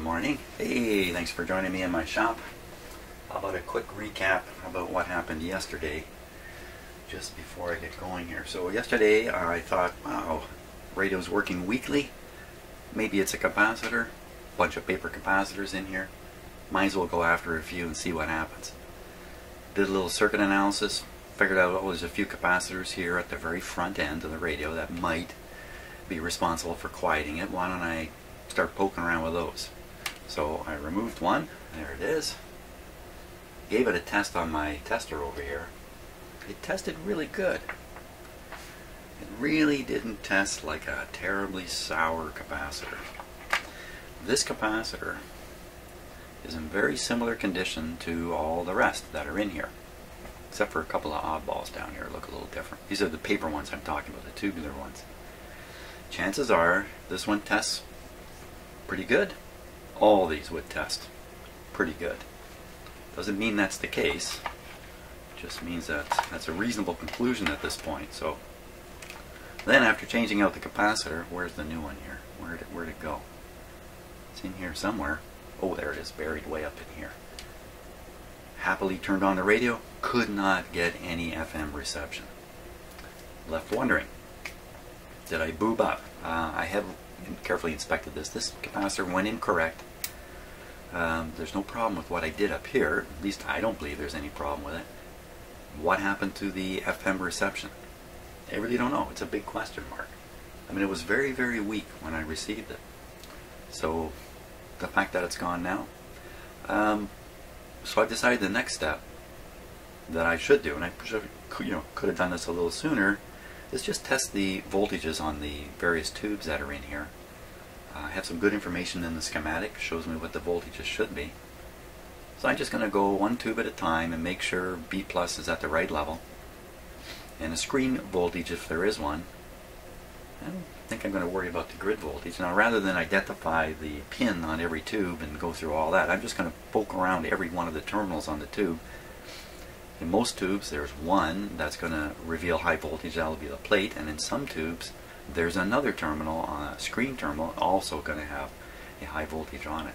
Morning. Hey, thanks for joining me in my shop. How about a quick recap about what happened yesterday just before I get going here. So yesterday I thought, wow, radio's working weakly. Maybe it's a capacitor. Bunch of paper capacitors in here. Might as well go after a few and see what happens. Did a little circuit analysis. Figured out, oh, there's a few capacitors here at the very front end of the radio that might be responsible for quieting it. Why don't I start poking around with those? So I removed one. There it is. Gave it a test on my tester over here. It tested really good. It really didn't test like a terribly sour capacitor. This capacitor is in very similar condition to all the rest that are in here, except for a couple of oddballs down here look a little different. These are the paper ones I'm talking about, the tubular ones. Chances are this one tests pretty good. All these would test pretty good. Doesn't mean that's the case. Just means that that's a reasonable conclusion at this point. So then after changing out the capacitor, where's the new one here? Where'd it go? It's in here somewhere. Oh, there it is, buried way up in here. Happily turned on the radio, could not get any FM reception. Left wondering, did I boob up? I have carefully inspected this. This capacitor went incorrect. There's no problem with what I did up here. At least I don't believe there's any problem with it. What happened to the FM reception? I really don't know. It's a big question mark. I mean, it was very, very weak when I received it. So the fact that it's gone now. So I decided the next step that I should do, and I could have done this a little sooner, is just test the voltages on the various tubes that are in here. I have some good information in the schematic, shows me what the voltages should be. So I'm just going to go one tube at a time and make sure B plus is at the right level. And a screen voltage, if there is one. I don't think I'm going to worry about the grid voltage. Now, rather than identify the pin on every tube and go through all that, I'm just going to poke around every one of the terminals on the tube. In most tubes, there's one that's going to reveal high voltage. That'll be the plate. And in some tubes, there's another terminal, a screen terminal, also going to have a high voltage on it.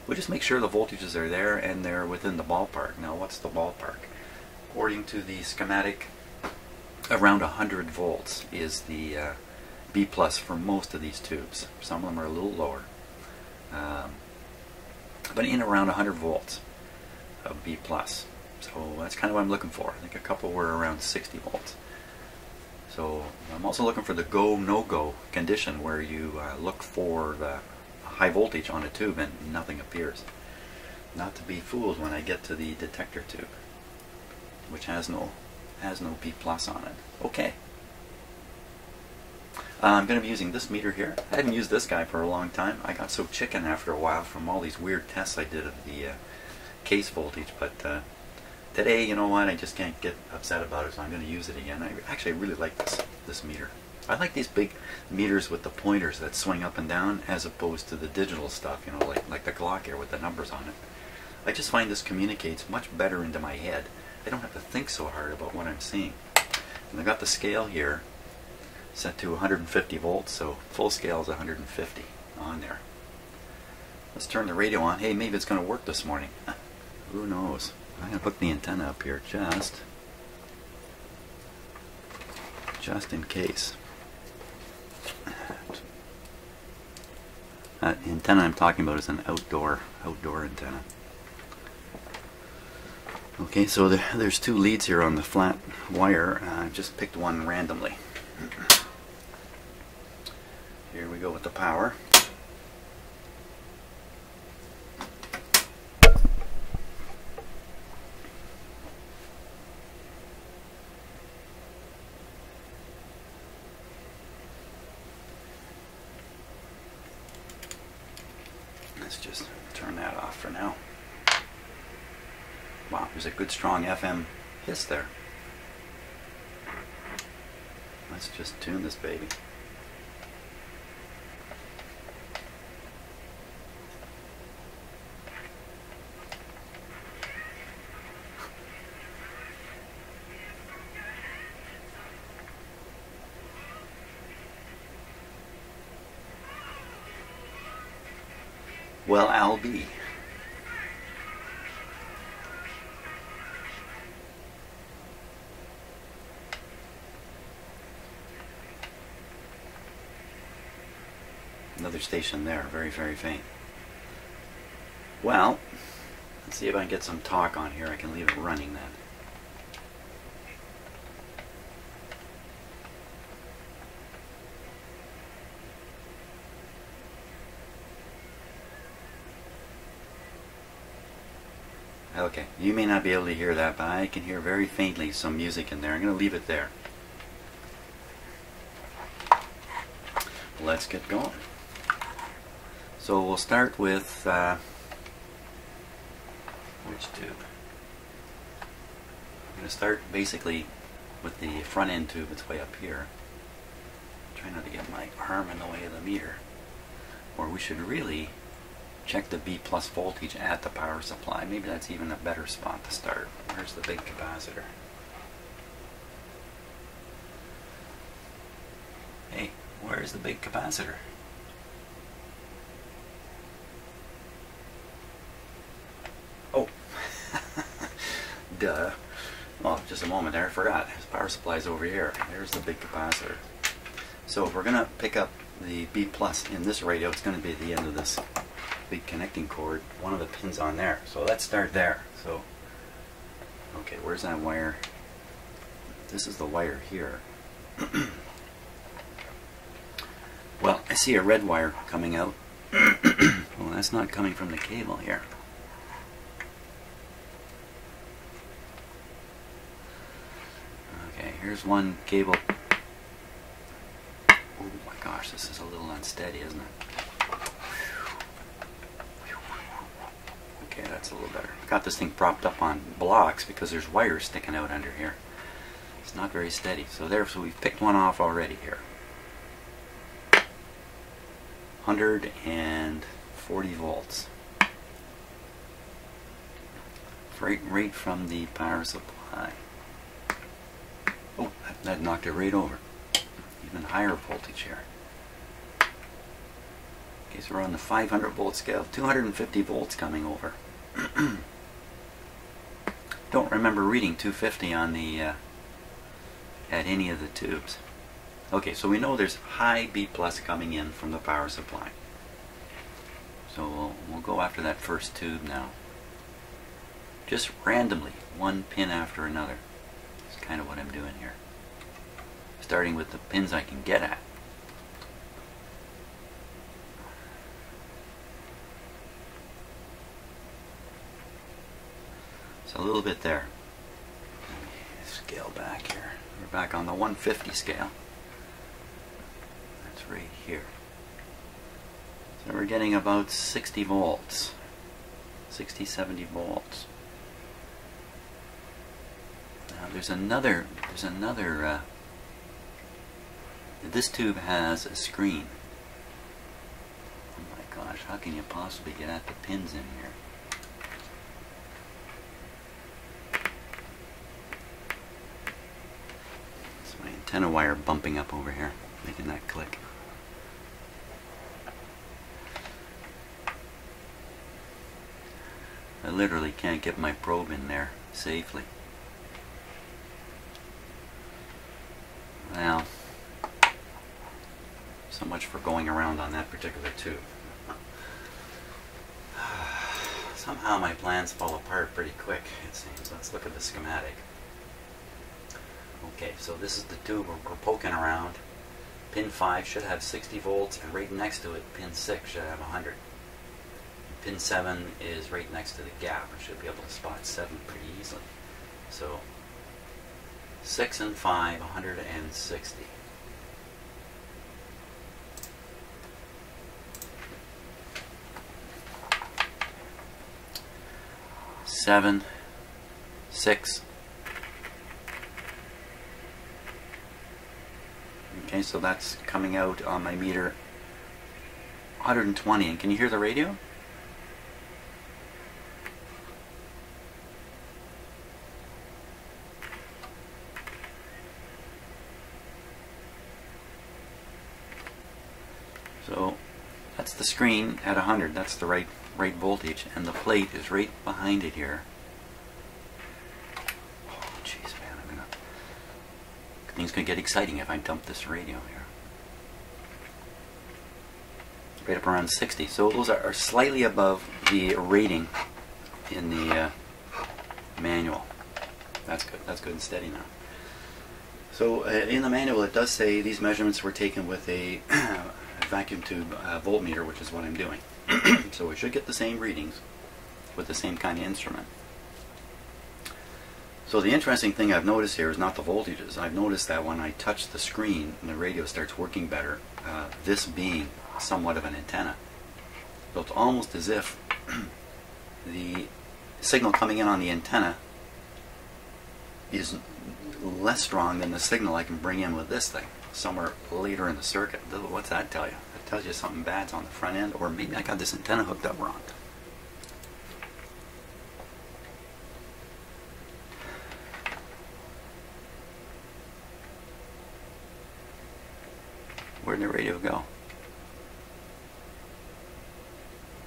We'll just make sure the voltages are there and they're within the ballpark. Now, what's the ballpark? According to the schematic, around 100 volts is the B plus for most of these tubes. Some of them are a little lower, but in around 100 volts of B plus. So that's kind of what I'm looking for. I think a couple were around 60 volts. So I'm also looking for the go, no-go condition where you look for the high voltage on a tube and nothing appears. Not to be fooled when I get to the detector tube, which has no B plus on it. Okay. I'm going to be using this meter here. I hadn't used this guy for a long time. I got so chicken after a while from all these weird tests I did of the case voltage, but today, you know what, I just can't get upset about it, so I'm going to use it again. I really like this meter. I like these big meters with the pointers that swing up and down as opposed to the digital stuff, you know, like the clock here with the numbers on it. I just find this communicates much better into my head. I don't have to think so hard about what I'm seeing. And I got the scale here set to 150 volts, so full scale is 150 on there. Let's turn the radio on. Hey, maybe it's going to work this morning. Who knows? I'm going to put the antenna up here just in case. That antenna I'm talking about is an outdoor antenna. Okay, so there's two leads here on the flat wire. I just picked one randomly. Here we go with the power. Let's just turn that off for now. Wow, there's a good strong FM hiss there. Let's just tune this baby. Well, I'll be. Another station there, very, very faint. Well, let's see if I can get some talk on here. I can leave it running then. Okay, you may not be able to hear that, but I can hear very faintly some music in there. I'm going to leave it there. Let's get going. So we'll start with which tube? I'm going to start basically with the front end tube. It's way up here. Try not to get my arm in the way of the meter. Or we should really check the B+ voltage at the power supply. Maybe that's even a better spot to start. Where's the big capacitor? Hey, where's the big capacitor? Oh, duh. Oh, just a moment there, I forgot. His power supply's over here. There's the big capacitor. So if we're going to pick up the B+ in this radio, it's going to be at the end of this big connecting cord, one of the pins on there. So let's start there. So, okay, where's that wire? This is the wire here. Well, I see a red wire coming out. Well, that's not coming from the cable here. Okay, here's one cable. Oh my gosh, this is a little unsteady, isn't it? Okay, that's a little better. I've got this thing propped up on blocks because there's wires sticking out under here. It's not very steady. So we've picked one off already here. 140 volts. Right from the power supply. Oh, that knocked it right over. Even higher voltage here. Okay, so we're on the 500 volt scale. 250 volts coming over. Don't remember reading 250 on the at any of the tubes. Okay, so we know there's high B+ coming in from the power supply. So we'll go after that first tube now. Just randomly, one pin after another. That's kind of what I'm doing here. Starting with the pins I can get at. So a little bit there. Scale back here. We're back on the 150 scale. That's right here. So we're getting about 60 volts. 60, 70 volts. Now there's another this tube has a screen. Oh my gosh, how can you possibly get at the pins in here? It's my antenna wire bumping up over here, making that click. I literally can't get my probe in there safely. Well, so much for going around on that particular tube. Somehow my plans fall apart pretty quick, it seems. Let's look at the schematic. Okay, so this is the tube we're poking around. Pin 5 should have 60 volts, and right next to it, pin 6 should have 100. Pin 7 is right next to the gap. I should be able to spot 7 pretty easily. So 6 and 5, 160. Seven, 6. Okay, so that's coming out on my meter 120. And can you hear the radio? So That's the screen at 100. That's the right voltage, and the plate is right behind it here. Oh, jeez, man, things gonna get exciting if I dump this radio here. Right up around 60. So those are slightly above the rating in the manual. That's good. That's good and steady now. So in the manual it does say these measurements were taken with a vacuum tube voltmeter, which is what I'm doing. So we should get the same readings with the same kind of instrument. So the interesting thing I've noticed here is not the voltages. I've noticed that when I touch the screen and the radio starts working better, this being somewhat of an antenna. So it's almost as if the signal coming in on the antenna is less strong than the signal I can bring in with this thing somewhere later in the circuit. What's that tell you? That tells you something bad's on the front end, or maybe I got this antenna hooked up wrong. Where'd the radio go?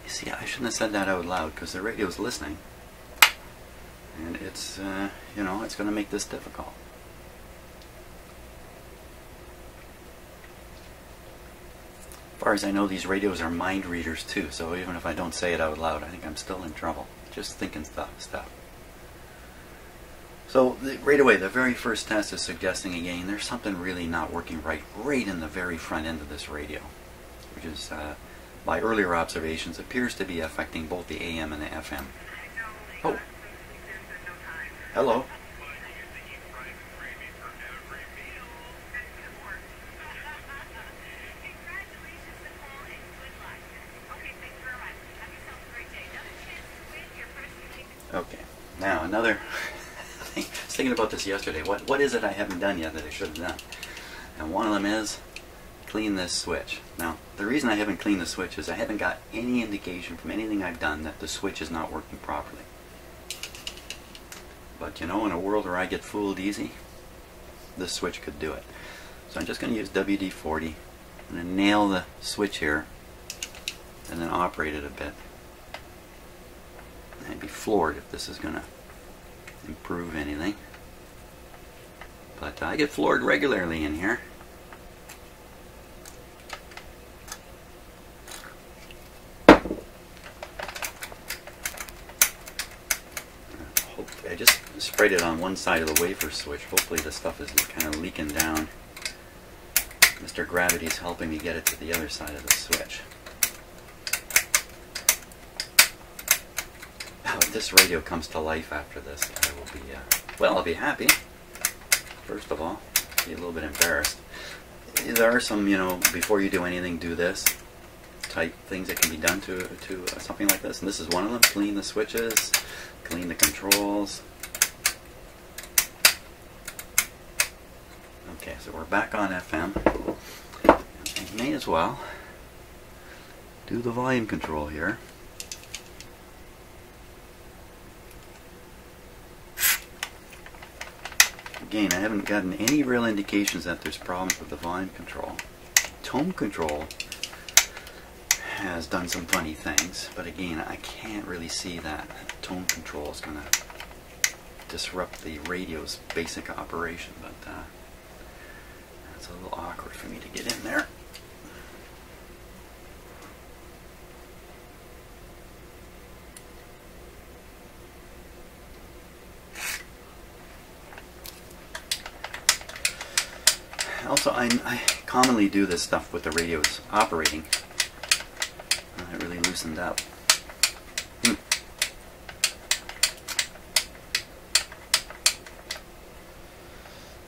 You see, I shouldn't have said that out loud because the radio's listening, and it's you know, it's going to make this difficult. As far as I know, these radios are mind readers too, so even if I don't say it out loud, I think I'm still in trouble just thinking stuff. So right away, the very first test is suggesting again there's something really not working right in the very front end of this radio, which is by earlier observations appears to be affecting both the AM and the FM. Oh, hello. Okay, now another thing. I was thinking about this yesterday. What is it I haven't done yet that I should have done? And one of them is clean this switch. Now, the reason I haven't cleaned the switch is I haven't got any indication from anything I've done that the switch is not working properly. But you know, in a world where I get fooled easy, this switch could do it. So I'm just going to use WD-40. I'm going to nail the switch here and then operate it a bit. I'd be floored if this is going to improve anything. But I get floored regularly in here. Hopefully, I just sprayed it on one side of the wafer switch. Hopefully the stuff is kind of leaking down. Mr. Gravity's helping me get it to the other side of the switch. If this radio comes to life after this, I will be, well, I'll be happy, first of all. Be a little bit embarrassed. There are some, you know, before you do anything, do this type things that can be done to something like this, and this is one of them. Clean the switches, clean the controls. Okay, so we're back on FM. I may as well do the volume control here. Again, I haven't gotten any real indications that there's problems with the volume control. Tone control has done some funny things, but again, I can't really see that tone control is going to disrupt the radio's basic operation, but it's a little awkward for me to get in there. Also, I commonly do this stuff with the radios operating. It really loosened up.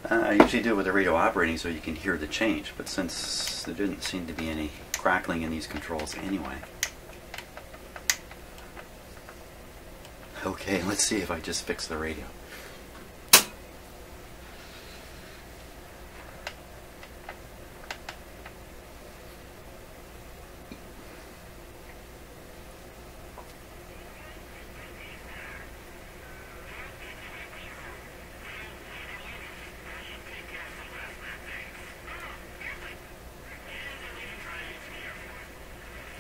I usually do it with the radio operating so you can hear the change, but since there didn't seem to be any crackling in these controls anyway. Okay, let's see if I just fix the radio.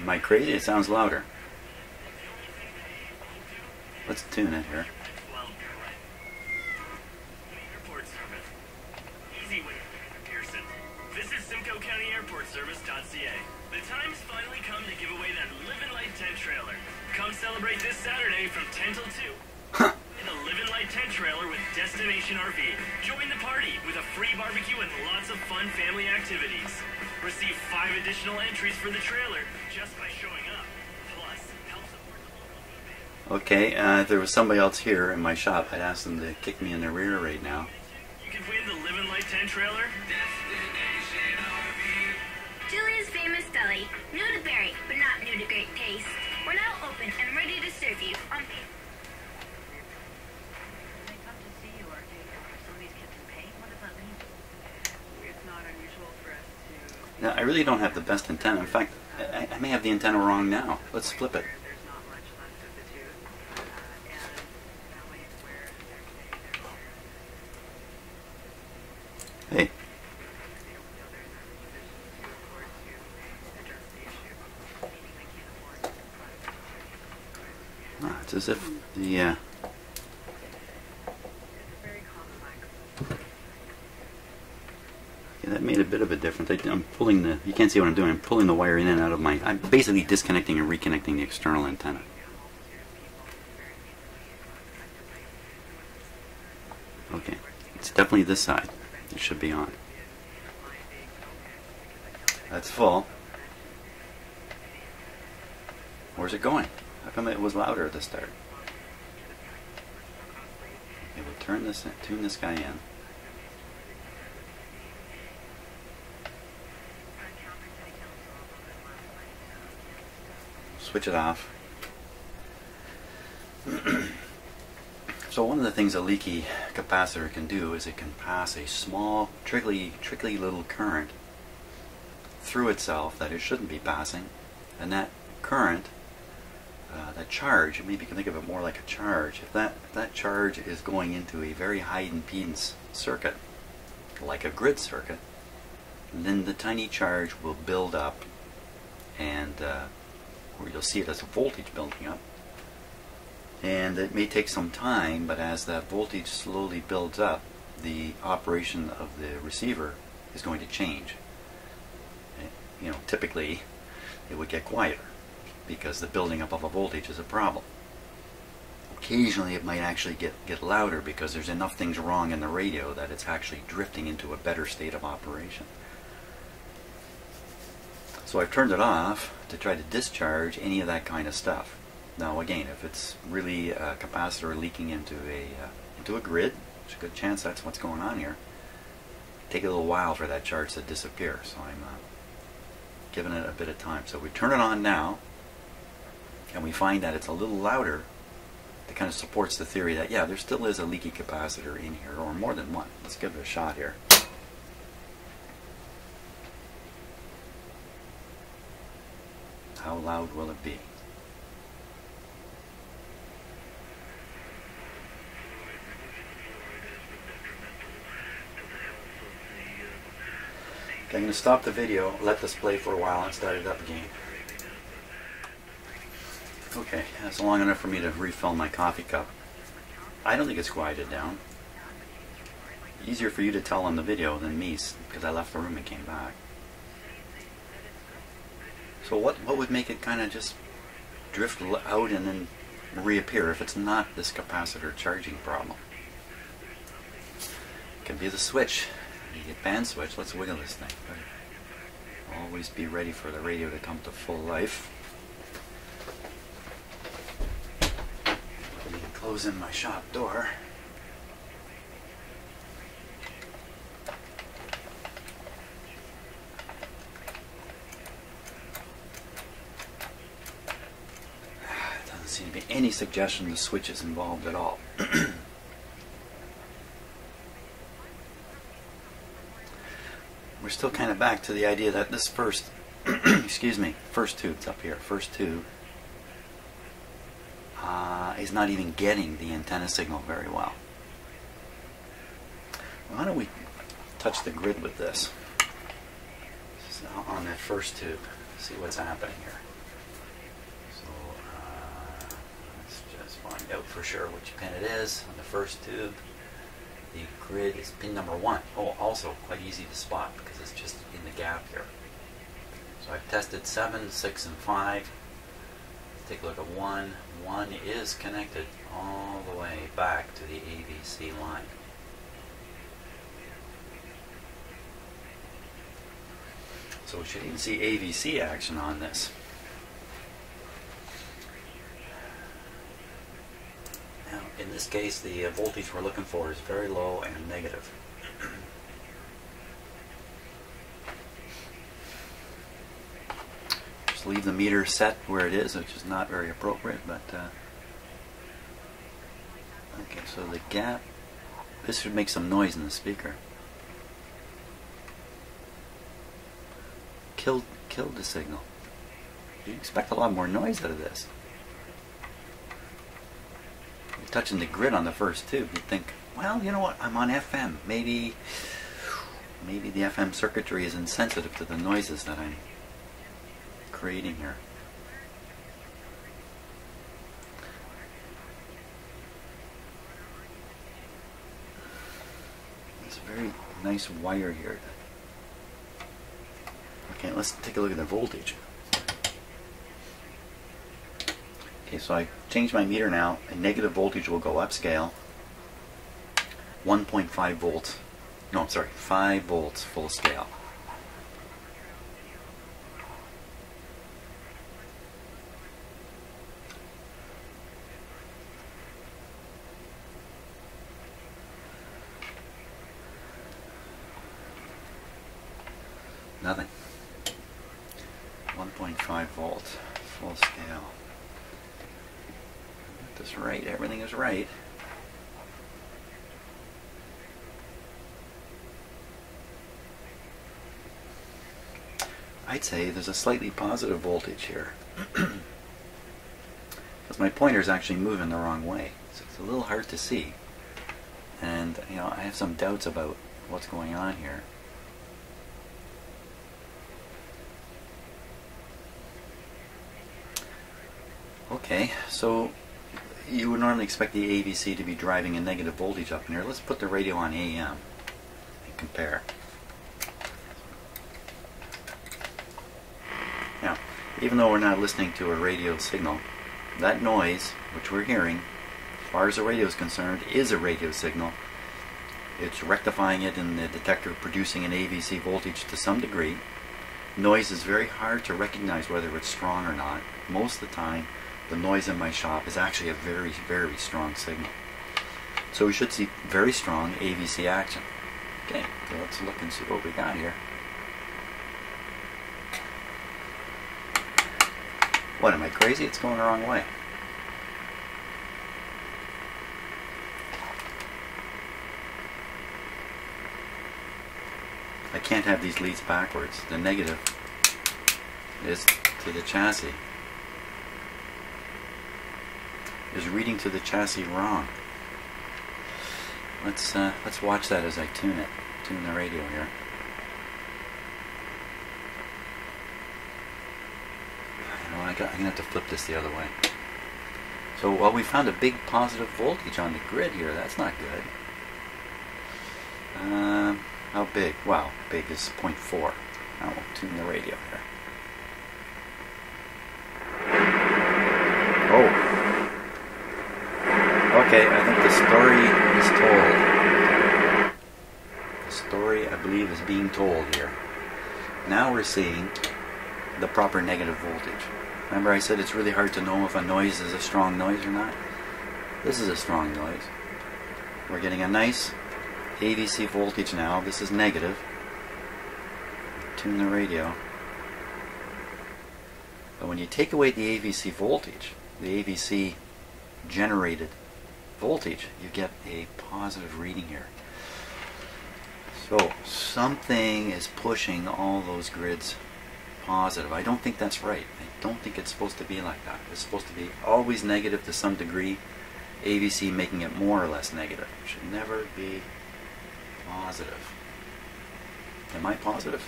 Am I crazy? It sounds louder. Let's tune it here. This is Simcoe County Airport Service.ca. The time's finally come to give away that Live and Light tent trailer. Come celebrate this Saturday from 10 till 2. In the Live and Light tent trailer with Destination RV. Join the party with a free barbecue and lots of fun family activities. Receive 5 additional entries for the trailer just by showing up. Plus, help support the local. Okay, if there was somebody else here in my shop, I'd ask them to kick me in the rear right now. You can win the Live and Light tent trailer. Julia's Famous Deli. New to berry, but not new to great taste. We're now open and ready to serve you on paper. They come to see you, or do some of these kids in pain? What does that mean? It's not unusual for us to... Now, I really don't have the best antenna. In fact, I may have the antenna wrong now. Let's flip it. There's not much left of the tooth, and that way where they're Hey. It's as if the very complex. yeah, that made a bit of a difference. I'm pulling the, you can't see what I'm doing, I'm pulling the wire in and out of my, I'm basically disconnecting and reconnecting the external antenna. Okay, it's definitely this side. It should be on. That's full. Where's it going? How come it was louder at the start? Okay, we'll tune this guy in. Switch it off. So one of the things a leaky capacitor can do is it can pass a small, trickly little current through itself that it shouldn't be passing, and that current, that charge, maybe you can think of it more like a charge. If that charge is going into a very high impedance circuit, like a grid circuit, then the tiny charge will build up, and or you'll see it as a voltage building up. And it may take some time, but as that voltage slowly builds up, the operation of the receiver is going to change. You know, typically it would get quieter, because the building up of a voltage is a problem. Occasionally it might actually get louder because there's enough things wrong in the radio that it's actually drifting into a better state of operation. So I've turned it off to try to discharge any of that kind of stuff. Now again, if it's really a capacitor leaking into a grid, there's a good chance that's what's going on here. Take a little while for that charge to disappear, so I'm giving it a bit of time. So we turn it on now, and we find that it's a little louder. That kind of supports the theory that, yeah, there still is a leaky capacitor in here, or more than one. Let's give it a shot here. How loud will it be? Okay, I'm going to stop the video, let this play for a while, and start it up again. Okay, that's long enough for me to refill my coffee cup. I don't think it's quieted down. Easier for you to tell on the video than me, because I left the room and came back. So what would make it kind of just drift out and then reappear if it's not this capacitor charging problem? It could be the switch, the band switch. Let's wiggle this thing. Always be ready for the radio to come to full life. Let me close in my shop door. Doesn't seem to be any suggestion the switch is involved at all. We're still kind of back to the idea that this first, excuse me, first tube's up here, first tube is not even getting the antenna signal very well. Why don't we touch the grid with this on that first tube, see what's happening here. for sure which pin it is. On the first tube, the grid is pin number 1. Oh, also quite easy to spot because it's just in the gap here. So I've tested 7, 6, and 5. Let's take a look at 1. 1 is connected all the way back to the AVC line. So we should even see AVC action on this. Now, in this case, the voltage we're looking for is very low and negative. Just leave the meter set where it is, which is not very appropriate, but okay, so the gap, this should make some noise in the speaker. Killed the signal. You'd expect a lot more noise out of this. You're touching the grid on the first tube. You'd think, well, you know what? I'm on FM. Maybe the FM circuitry is insensitive to the noises that I'm creating here. It's a very nice wire here. Okay, let's take a look at the voltage. Okay, so I changed my meter now, and negative voltage will go upscale. 1.5 volts. No, sorry, 5 volts full scale. Nothing. 1.5 volts, full scale. Get this right, everything is right. I'd say there's a slightly positive voltage here. Because my pointer is actually moving the wrong way. So it's a little hard to see. And, you know, I have some doubts about what's going on here. Okay, so you would normally expect the AVC to be driving a negative voltage up in here. Let's put the radio on AM and compare. Now, even though we're not listening to a radio signal, that noise, which we're hearing, as far as the radio is concerned, is a radio signal. It's rectifying it in the detector, producing an AVC voltage to some degree. Noise is very hard to recognize whether it's strong or not. Most of the time, the noise in my shop is actually a very, very strong signal. So we should see very strong AVC action. Okay, so let's look and see what we got here. What, am I crazy? It's going the wrong way. I can't have these leads backwards. The negative is to the chassis. Is reading to the chassis wrong. Let's watch that as I tune it. Tune the radio here. You know, I'm gonna have to flip this the other way. So, well, we found a big positive voltage on the grid here. That's not good. How big? Wow, big is 0.4. Now we'll tune the radio here. Oh. Okay, I think the story is told. The story, I believe, is being told here. Now we're seeing the proper negative voltage. Remember I said it's really hard to know if a noise is a strong noise or not? This is a strong noise. We're getting a nice AVC voltage now. This is negative. Tune the radio. But when you take away the AVC voltage, the AVC generated voltage, you get a positive reading here. So something is pushing all those grids positive. I don't think that's right. I don't think it's supposed to be like that. It's supposed to be always negative to some degree. AVC making it more or less negative. It should never be positive. Am I positive?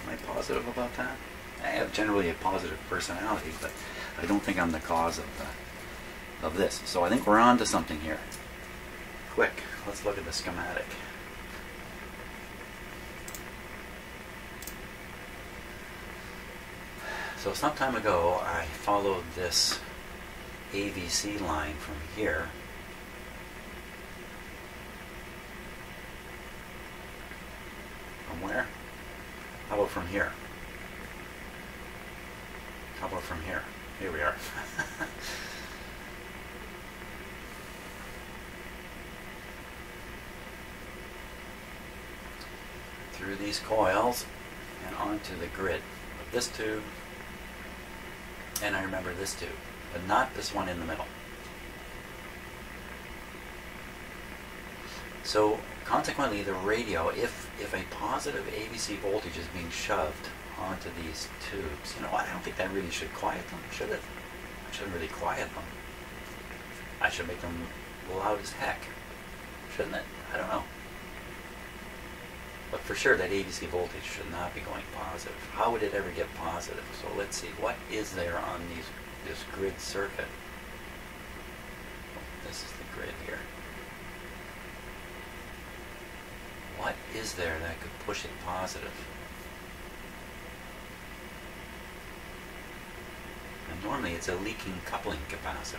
Am I positive about that? I have generally a positive personality, but I don't think I'm the cause of of this. So I think we're on to something here. Quick, let's look at the schematic. So some time ago I followed this AVC line from here from where? How about from here? How about from here? Here we are. Through these coils and onto the grid of this tube, and I remember this tube, but not this one in the middle. So consequently the radio, if a positive AVC voltage is being shoved onto these tubes, you know what, I don't think that really should quiet them, should it? I shouldn't really quiet them. I should make them loud as heck, shouldn't it? I don't know. But for sure that AVC voltage should not be going positive. How would it ever get positive? So let's see, what is there on this grid circuit? This is the grid here. What is there that could push it positive? And normally it's a leaking coupling capacitor.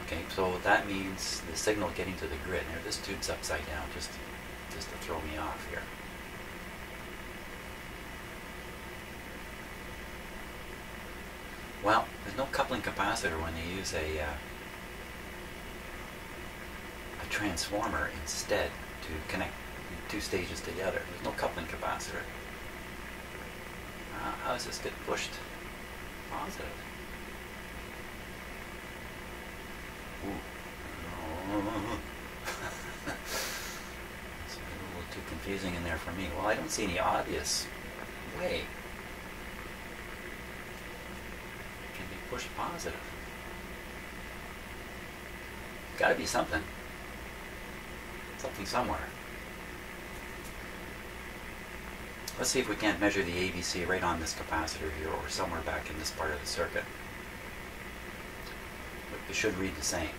Okay, so that means the signal getting to the grid. Now this tube's upside down, just to throw me off here. Well, there's no coupling capacitor when they use a transformer instead to connect two stages together. There's no coupling capacitor. How does this get pushed positive? It's a little too confusing in there for me. Well, I don't see any obvious way it can be pushed positive. Got to be something. Something somewhere. Let's see if we can't measure the AVC right on this capacitor here or somewhere back in this part of the circuit. But it should read the same.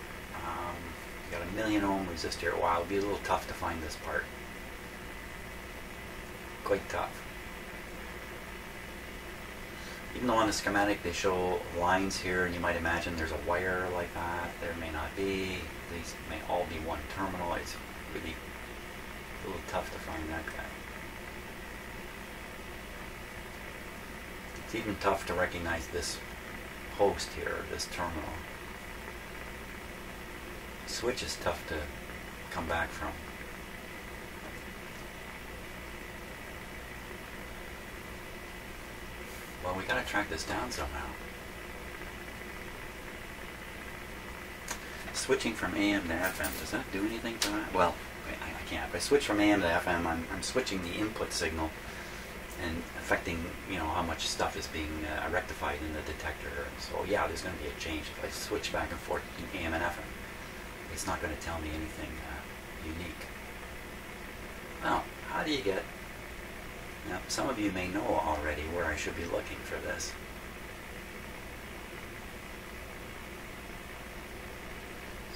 You got a 1,000,000 ohm resistor. Wow, it'll be a little tough to find this part. Quite tough. Even though on the schematic they show lines here, and you might imagine there's a wire like that. There may not be. These may all be one terminal. It's really a little tough to find that guy. It's even tough to recognize this host here, this terminal. Switch is tough to come back from. Well, we gotta track this down somehow. Switching from AM to FM, does that do anything to that? Well, I can't. If I switch from AM to FM, I'm switching the input signal and affecting, you know, how much stuff is being rectified in the detector. So yeah, there's going to be a change. If I switch back and forth between AM and FM, it's not going to tell me anything unique. Well, how do you get... Now, some of you may know already where I should be looking for this.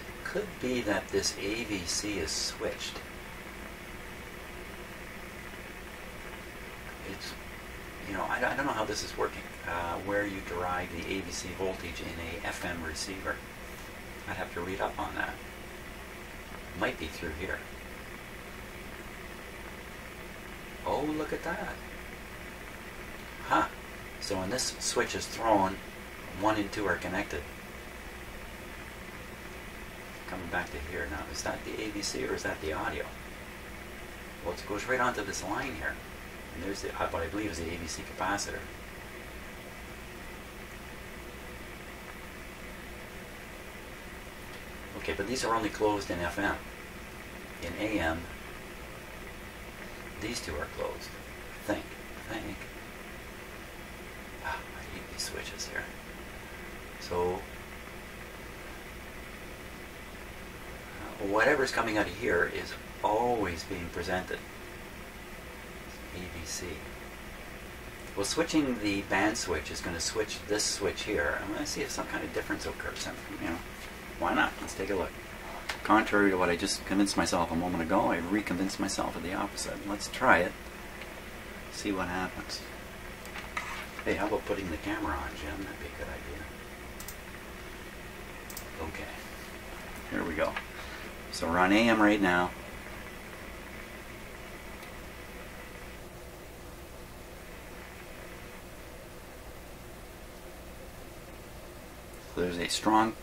It could be that this AVC is switched. It's, you know, I don't know how this is working, where you derive the AVC voltage in a FM receiver. I'd have to read up on that. Might be through here. Oh, look at that. Huh. So when this switch is thrown, 1 and 2 are connected. Coming back to here now, is that the AVC or is that the audio? Well, it goes right onto this line here. And there's the, what I believe is the AVC capacitor. Okay, but these are only closed in FM. In AM, these two are closed. I think. I hate these switches here. So, whatever's coming out of here is always being presented as AVC. Well, switching the band switch is going to switch this switch here. I'm going to see if some kind of difference occurs. You know, why not? Let's take a look. Contrary to what I just convinced myself a moment ago, I reconvinced myself of the opposite. Let's try it. See what happens. Hey, how about putting the camera on, Jim? That'd be a good idea. Okay. Here we go. So we're on AM right now. So there's a strong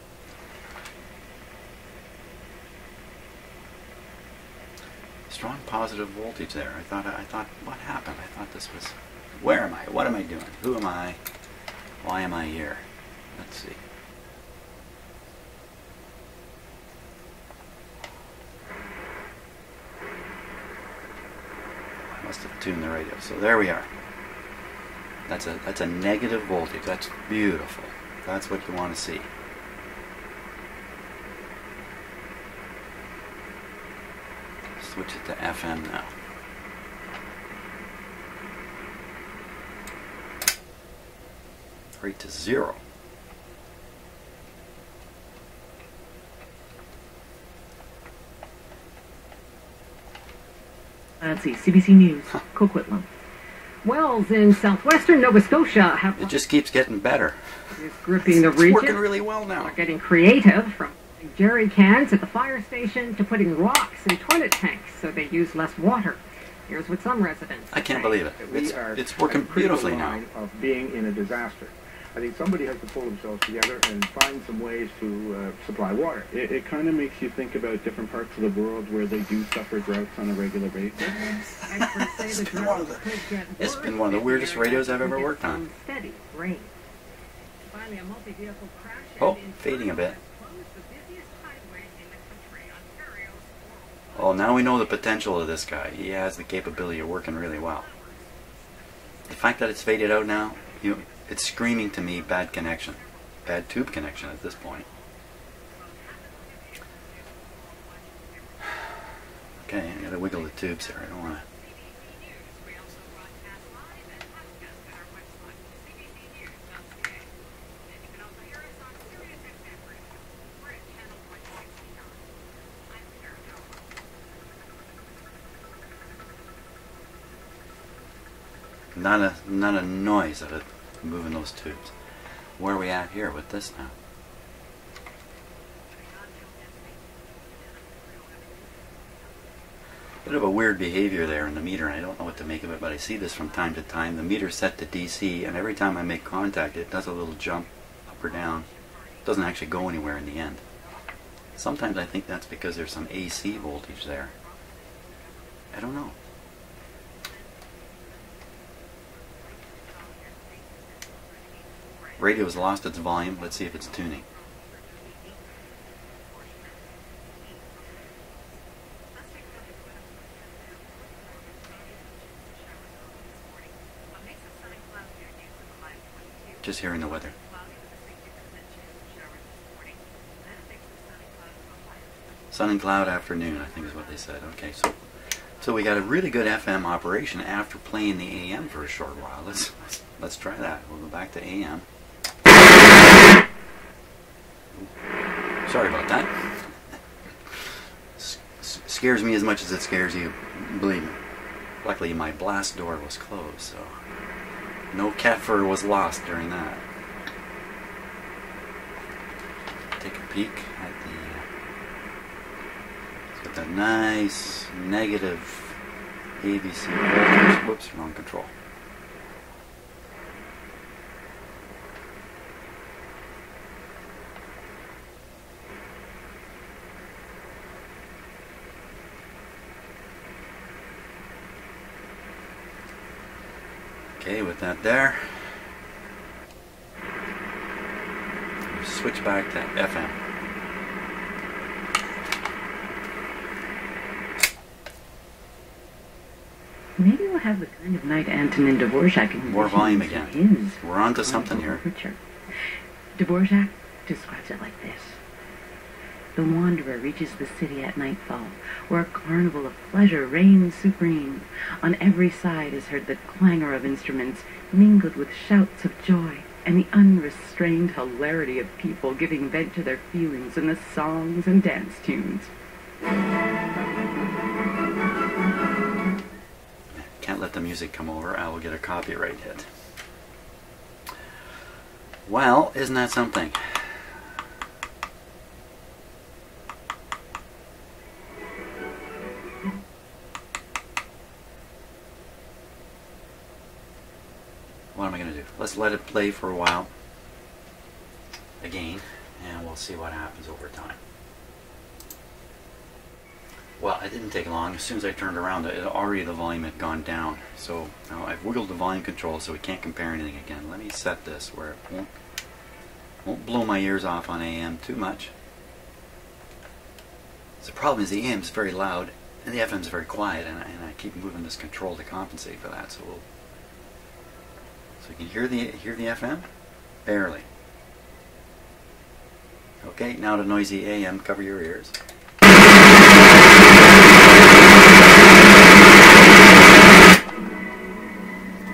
positive voltage there. I thought, what happened? I thought this was, where am I? What am I doing? Who am I? Why am I here? Let's see. I must have tuned the radio. So there we are. That's a negative voltage. That's beautiful. That's what you want to see. Switch it to FM now. Right to 0. Let's see, CBC News, Coquitlam. Wells in southwestern Nova Scotia have... It just keeps getting better. It's gripping the region. It's working really well now. We're getting creative, from jerry cans at the fire station to putting rocks in toilet tanks so they use less water. Here's what some residents I can't say. believe it. It's working beautifully now. Of being in a disaster. I think somebody has to pull themselves together and find some ways to supply water. It kind of makes you think about different parts of the world where they do suffer droughts on a regular basis. It's been one of the weirdest radios I've ever worked on. Steady rain. Finally, a multi-vehicle crash. Oh, fading a bit. Well, now we know the potential of this guy. He has the capability of working really well. The fact that it's faded out now, it's screaming to me bad connection. Bad tube connection at this point. Okay, I gotta wiggle the tubes here. I don't wanna... Not a noise of it moving those tubes. Where are we at here with this now? Bit of a weird behavior there in the meter, and I don't know what to make of it, but I see this from time to time. The meter's set to DC, and every time I make contact it does a little jump up or down. It doesn't actually go anywhere in the end. Sometimes I think that's because there's some AC voltage there. I don't know. Radio's lost its volume. Let's see if it's tuning. Just hearing the weather. Sun and cloud afternoon, I think is what they said. Okay, so we got a really good FM operation after playing the AM for a short while. Let's try that. We'll go back to AM. Sorry about that. Scares me as much as it scares you, believe me. Luckily my blast door was closed, so no cat fur was lost during that. Take a peek at the nice negative ABC voltage. Whoops, wrong control. Okay, with that there, we'll switch back to FM. Maybe we'll have the kind of night Antonin Dvorak can... More volume again. We're on to something here. Dvorak describes it like this. The wanderer reaches the city at nightfall, where a carnival of pleasure reigns supreme. On every side is heard the clangor of instruments, mingled with shouts of joy and the unrestrained hilarity of people giving vent to their feelings in the songs and dance tunes. Can't let the music come over. I will get a copyright hit. Well, isn't that something? What am I going to do? Let's let it play for a while again, and we'll see what happens over time. Well, it didn't take long. As soon as I turned around, already the volume had gone down. So now I've wiggled the volume control so we can't compare anything again. Let me set this where it won't blow my ears off on AM too much. So the problem is the AM is very loud and the FM is very quiet, and I keep moving this control to compensate for that. So you can hear the FM? Barely. Okay, now the noisy AM, cover your ears.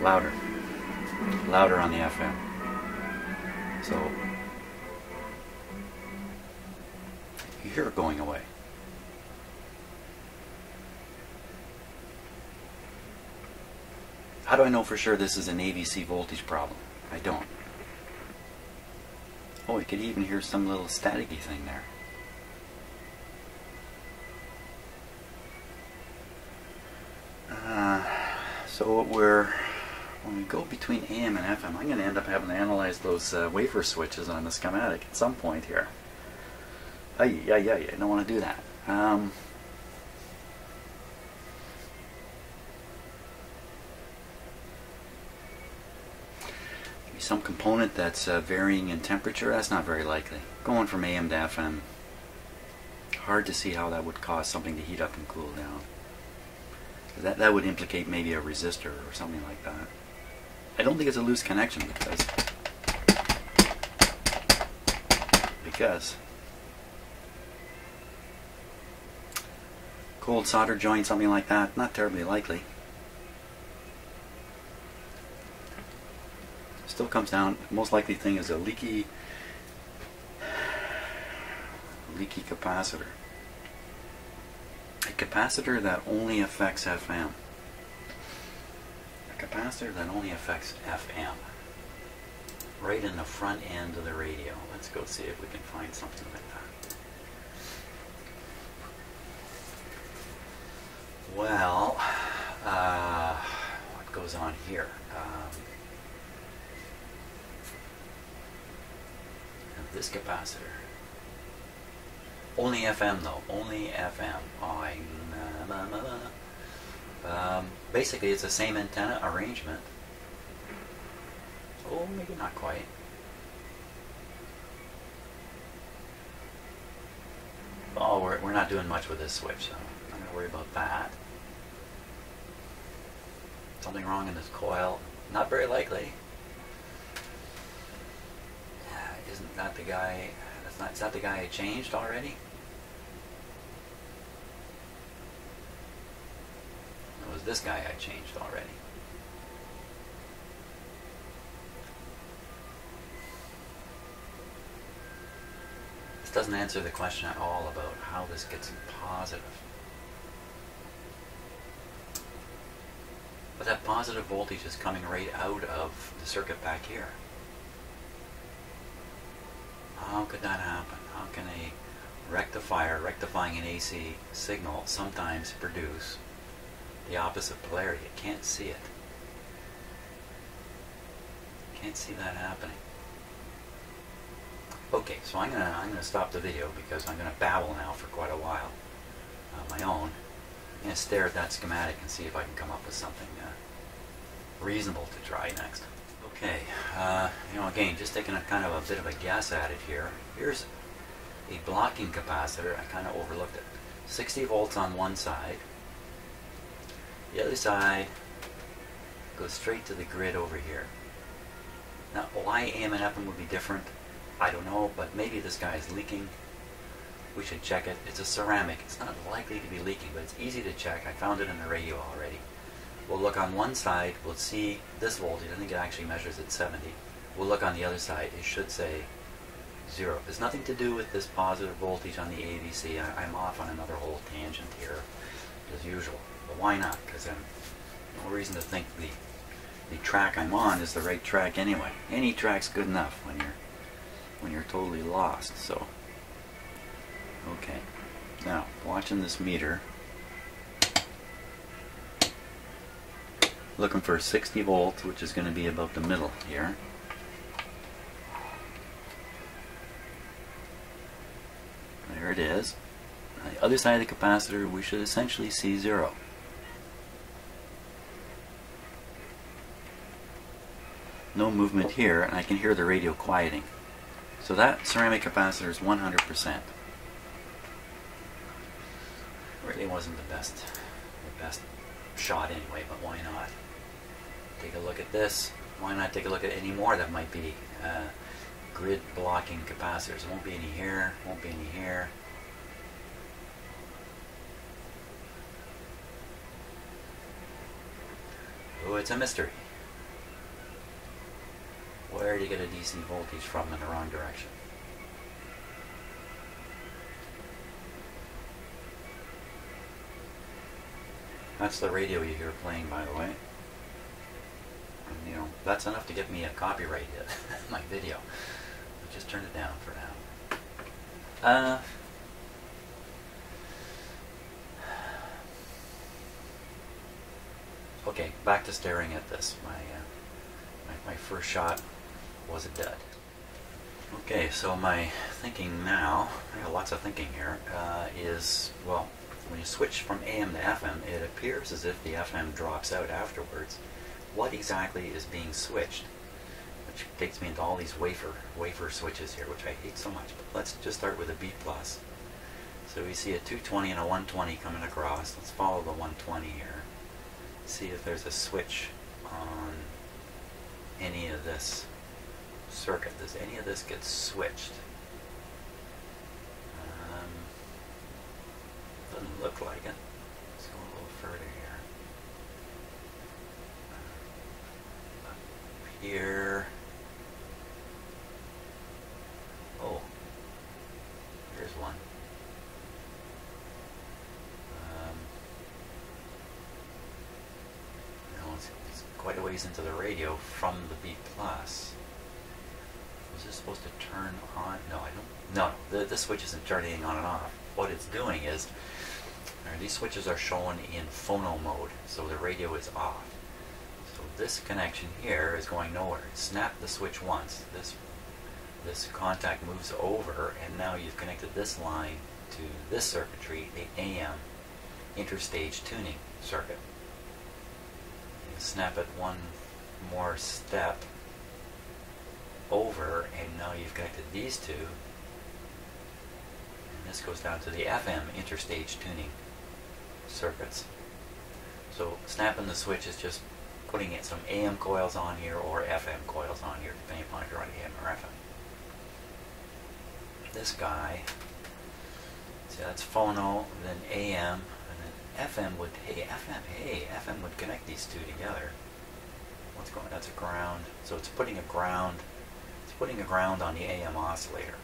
Louder. Louder on the FM. So you hear it going away. How do I know for sure this is an AVC voltage problem? I don't. Oh, you could even hear some little staticky thing there. So when we go between AM and FM, I'm going to end up having to analyze those wafer switches on the schematic at some point here. I don't want to do that. Some component that's varying in temperature, that's not very likely. Going from AM to FM, hard to see how that would cause something to heat up and cool down. That would implicate maybe a resistor or something like that. I don't think it's a loose connection because cold solder joint, something like that, not terribly likely. Still comes down, most likely thing is a leaky capacitor. A capacitor that only affects FM. A capacitor that only affects FM. Right in the front end of the radio. Let's go see if we can find something like that. Well, what goes on here? This capacitor. Only FM though, only FM. Basically it's the same antenna arrangement. Oh, maybe not quite. Oh, we're not doing much with this switch, so I'm not going to worry about that. Something wrong in this coil? Not very likely. Isn't that the guy? Is that the guy I changed already? It was this guy I changed already. This doesn't answer the question at all about how this gets positive. But that positive voltage is coming right out of the circuit back here. How could that happen? How can a rectifier rectifying an AC signal sometimes produce the opposite polarity? I can't see it. Can't see that happening. Okay, so I'm gonna stop the video because I'm gonna babble now for quite a while on my own. I'm gonna stare at that schematic and see if I can come up with something reasonable to try next. Okay, again, just taking a kind of a bit of a guess at it here. Here's a blocking capacitor. I kind of overlooked it. 60 volts on one side. The other side goes straight to the grid over here. Now, why AM and FM would be different, I don't know, but maybe this guy is leaking. We should check it. It's a ceramic. It's not likely to be leaking, but it's easy to check. I found it in the radio already. We'll look on one side, we'll see this voltage. I think it actually measures at 70. We'll look on the other side, it should say 0. There's nothing to do with this positive voltage on the AVC. I'm off on another whole tangent here, as usual. But why not? Because I'm no reason to think the track I'm on is the right track anyway. Any track's good enough when you're totally lost. So, okay. Now, watching this meter, looking for 60 volts, which is going to be about the middle here. There it is. On the other side of the capacitor, we should essentially see 0. No movement here, and I can hear the radio quieting. So that ceramic capacitor is 100%. Really wasn't the best shot anyway, but why not? Take a look at this. Why not take a look at any more that might be grid blocking capacitors? There won't be any here, won't be any here. Oh, it's a mystery. Where do you get a DC voltage from in the wrong direction? That's the radio you hear playing, by the way. And, you know, that's enough to get me a copyright hit, my video. I'll just turn it down for now. Okay, back to staring at this. My first shot was a dud. Okay, so my thinking now, I got lots of thinking here, is, well, when you switch from AM to FM, it appears as if the FM drops out afterwards. What exactly is being switched? Which takes me into all these wafer switches here, which I hate so much. But let's just start with a B+. So we see a 220 and a 120 coming across. Let's follow the 120 here. See if there's a switch on any of this circuit. Does any of this get switched? Doesn't look like it. Let's go a little further here. Up here. Oh, here's one. It's quite a ways into the radio from the B+. Was this supposed to turn on? No, I don't. No, this switch isn't turning on and off. What it's doing is, these switches are shown in phono mode, so the radio is off. So this connection here is going nowhere. Snap the switch once. This contact moves over, and now you've connected this line to this circuitry, the AM interstage tuning circuit. You snap it one more step over, and now you've connected these two. And this goes down to the FM interstage tuning circuits. So snapping the switch is just putting in some AM coils on here or FM coils on here, depending upon if you're on AM or FM. This guy, see, that's phono, then AM, and then FM would, FM would connect these two together. What's going on? That's a ground. So it's putting a ground on the AM oscillator.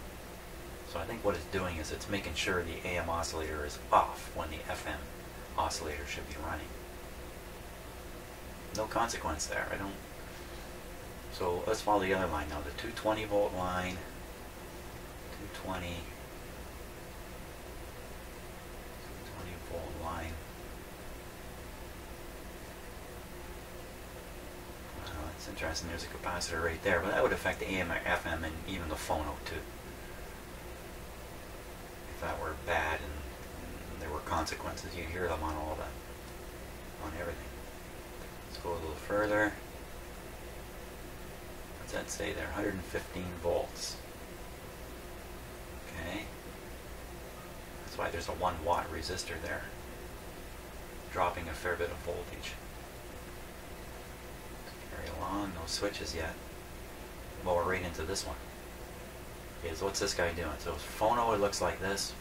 So I think what it's doing is it's making sure the AM oscillator is off when the FM oscillator should be running. No consequence there. So let's follow the other line now. The 220 volt line. 220 volt line. Well, that's interesting. There's a capacitor right there, but that would affect the AM, FM, and even the phono too. If that were bad and there were consequences, you'd hear them on all that, on everything. Let's go a little further. What's that say there? 115 volts. Okay. That's why there's a 1 watt resistor there, dropping a fair bit of voltage. Carry along, no switches yet. Well, we're right into this one. Okay, so what's this guy doing? So phono, it looks like this.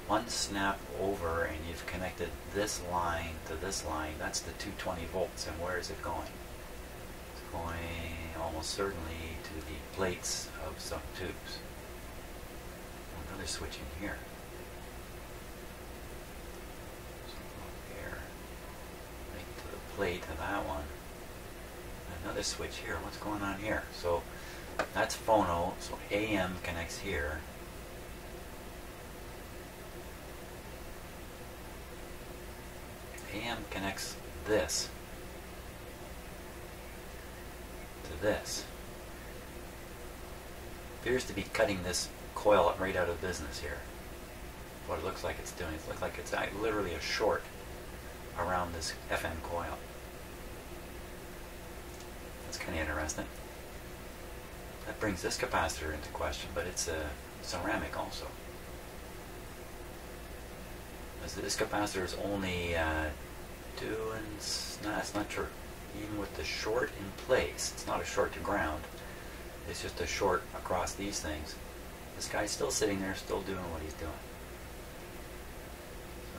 one snap over and you've connected this line to this line. That's the 220 volts. And where is it going? It's going almost certainly to the plates of some tubes. Another switch in here. So here, link to the plate of that one. Another switch here. What's going on here? So that's phono. So AM connects here. AM connects this to this. Appears to be cutting this coil right out of business here. What it looks like it's doing. It looks like it's literally a short around this FM coil. That's kind of interesting. That brings this capacitor into question, but it's a ceramic also. This capacitor is only no, that's not true. Even with the short in place, it's not a short to ground. It's just a short across these things. This guy's still sitting there, still doing what he's doing.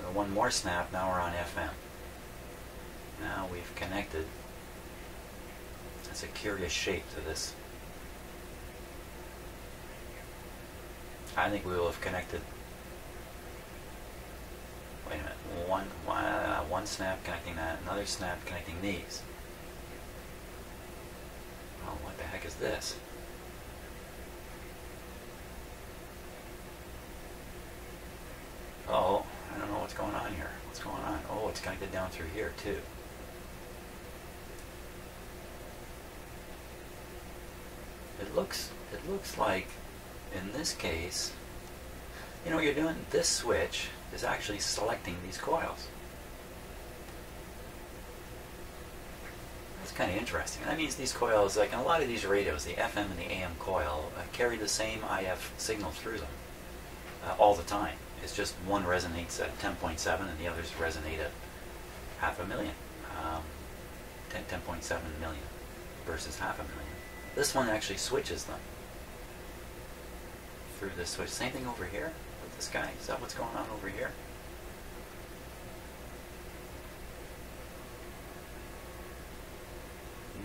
So one more snap, now we're on FM. Now we've connected. That's a curious shape to this. I think we will have connected. Wait a minute. One snap connecting that, another snap connecting these. Oh, what the heck is this? Oh, I don't know what's going on here. What's going on? Oh, it's connected down through here too. It looks like, in this case, you know what you're doing? This switch is actually selecting these coils. That's kind of interesting. That means these coils, like in a lot of these radios, the FM and the AM coil carry the same IF signal through them all the time. It's just one resonates at 10.7 and the others resonate at 500,000. 10.7 million versus 500,000. This one actually switches them through this switch. Same thing over here with this guy. Is that what's going on over here?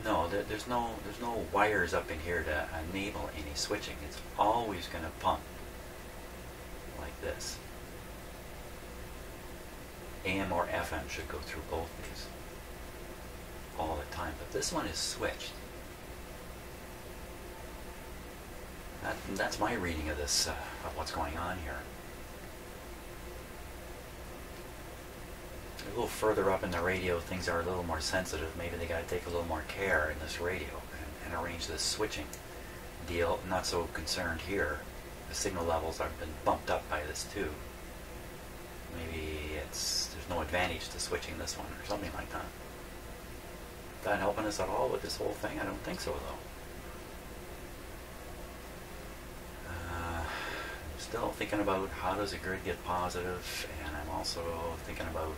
No, there's no wires up in here to enable any switching. It's always going to pump like this. AM or FM should go through both these all the time, but this one is switched. That's my reading of this, of what's going on here. A little further up in the radio, things are a little more sensitive. Maybe they got to take a little more care in this radio and arrange this switching deal. Not so concerned here. The signal levels have been bumped up by this too. Maybe there's no advantage to switching this one or something like that. Is that helping us at all with this whole thing? I don't think so, though. Still thinking about how does a grid get positive, and I'm also thinking about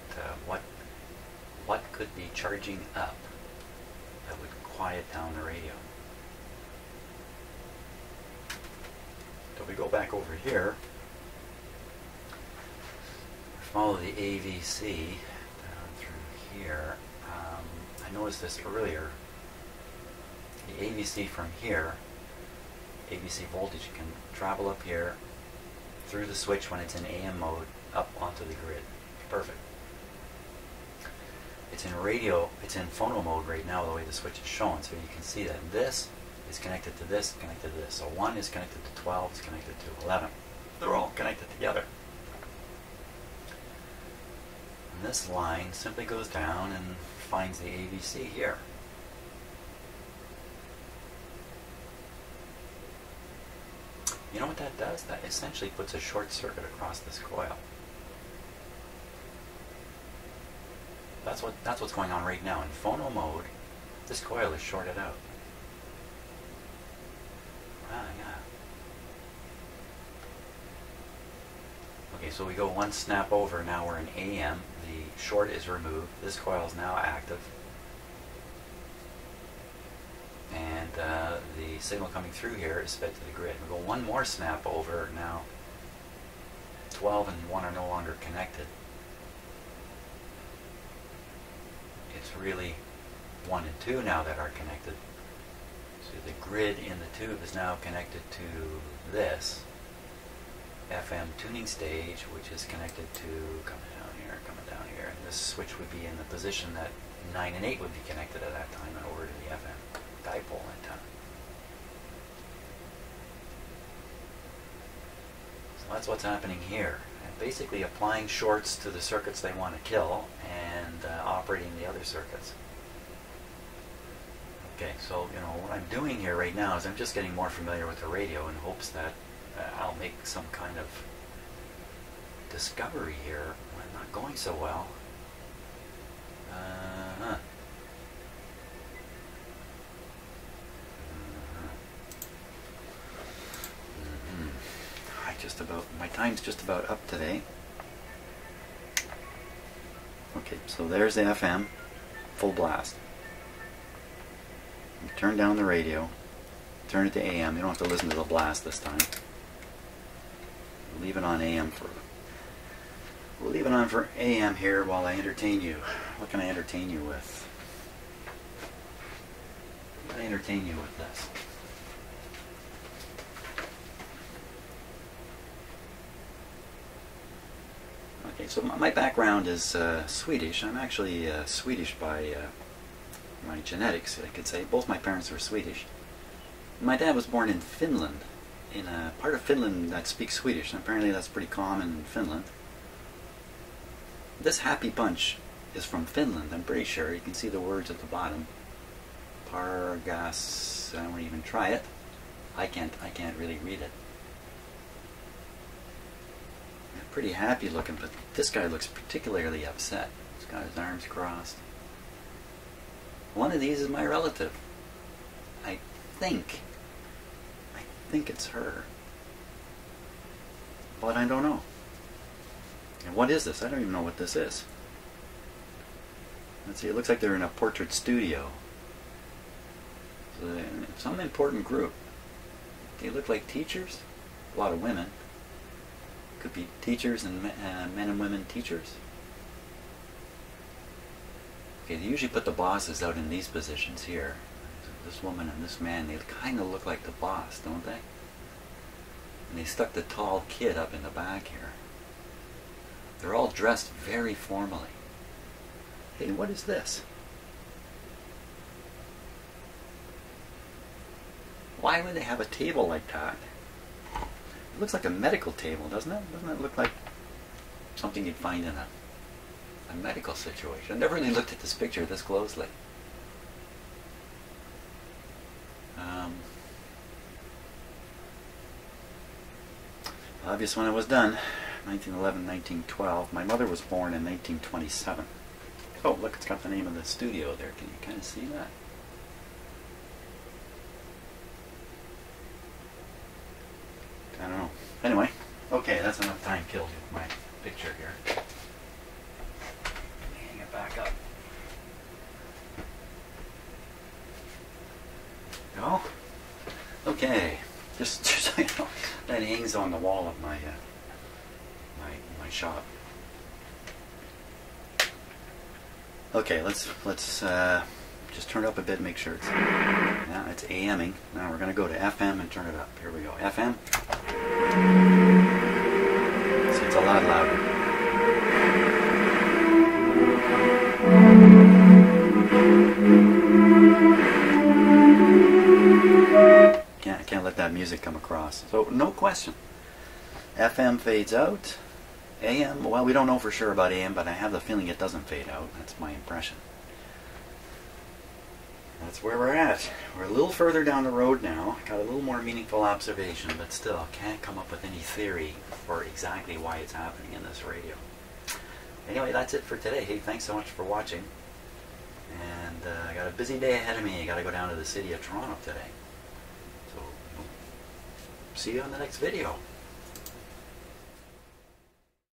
what could be charging up that would quiet down the radio. So we go back over here, follow the AVC down through here. I noticed this earlier. The AVC from here, AVC voltage can travel up here through the switch when it's in AM mode up onto the grid. Perfect. It's in radio, it's in phono mode right now the way the switch is shown, so you can see that this is connected to this, connected to this. So 1 is connected to 12, it's connected to 11. They're all connected together. And this line simply goes down and finds the AVC here. You know what that does? That essentially puts a short circuit across this coil. That's what's going on right now. In phono mode, this coil is shorted out. Ah, yeah. Okay, so we go one snap over, now we're in AM. The short is removed. This coil is now active. And the signal coming through here is fed to the grid. We go one more snap over now. 12 and 1 are no longer connected. It's really 1 and 2 now that are connected. So the grid in the tube is now connected to this FM tuning stage, which is connected to coming down here, and this switch would be in the position that 9 and 8 would be connected at that time over to the FM dipole antenna. So that's what's happening here. And basically applying shorts to the circuits they want to kill and operating the other circuits. Okay, so you know what I'm doing here right now is I'm just getting more familiar with the radio in hopes that I'll make some kind of discovery here when I'm not going so well. My time's just about up today. Okay, so there's the FM, full blast. You turn down the radio, turn it to AM. You don't have to listen to the blast this time. Leave it on AM for. We'll leave it on for AM here while I entertain you. What can I entertain you with? What can I entertain you with this? Okay, so my background is Swedish. I'm actually Swedish by my genetics, I could say. Both my parents are Swedish. My dad was born in Finland, in a part of Finland that speaks Swedish. And apparently that's pretty common in Finland. This happy bunch is from Finland, I'm pretty sure. You can see the words at the bottom. Pargas, I won't even try it. I can't really read it. Pretty happy looking, but this guy looks particularly upset. He's got his arms crossed. One of these is my relative. I think it's her. But I don't know. And what is this? I don't even know what this is. Let's see, it looks like they're in a portrait studio. So some important group. They look like teachers. A lot of women. Could be teachers and men and women teachers. Okay, they usually put the bosses out in these positions here. This woman and this man, they kind of look like the boss, don't they? And they stuck the tall kid up in the back here. They're all dressed very formally. Hey, what is this? Why would they have a table like that? It looks like a medical table, doesn't it? Doesn't it look like something you'd find in a medical situation? I've never really looked at this picture this closely. Obvious when it was done, 1911, 1912. My mother was born in 1927. Oh, look, it's got the name of the studio there. Can you kind of see that? I don't know. Anyway, okay, that's enough time killed with my picture here. Hang it back up. Go. Okay, just so you know, that hangs on the wall of my my shop. Okay, let's just turn it up a bit, make sure it's AMing. Now we're going to go to FM and turn it up. Here we go. FM. See, it's a lot louder. Can't let that music come across. So no question. FM fades out. AM, well, we don't know for sure about AM, but I have the feeling it doesn't fade out. That's my impression. That's where we're at. We're a little further down the road now. Got a little more meaningful observation, but still can't come up with any theory for exactly why it's happening in this radio. Anyway, that's it for today. Hey, thanks so much for watching. And I got a busy day ahead of me. I got to go down to the city of Toronto today. So, see you on the next video.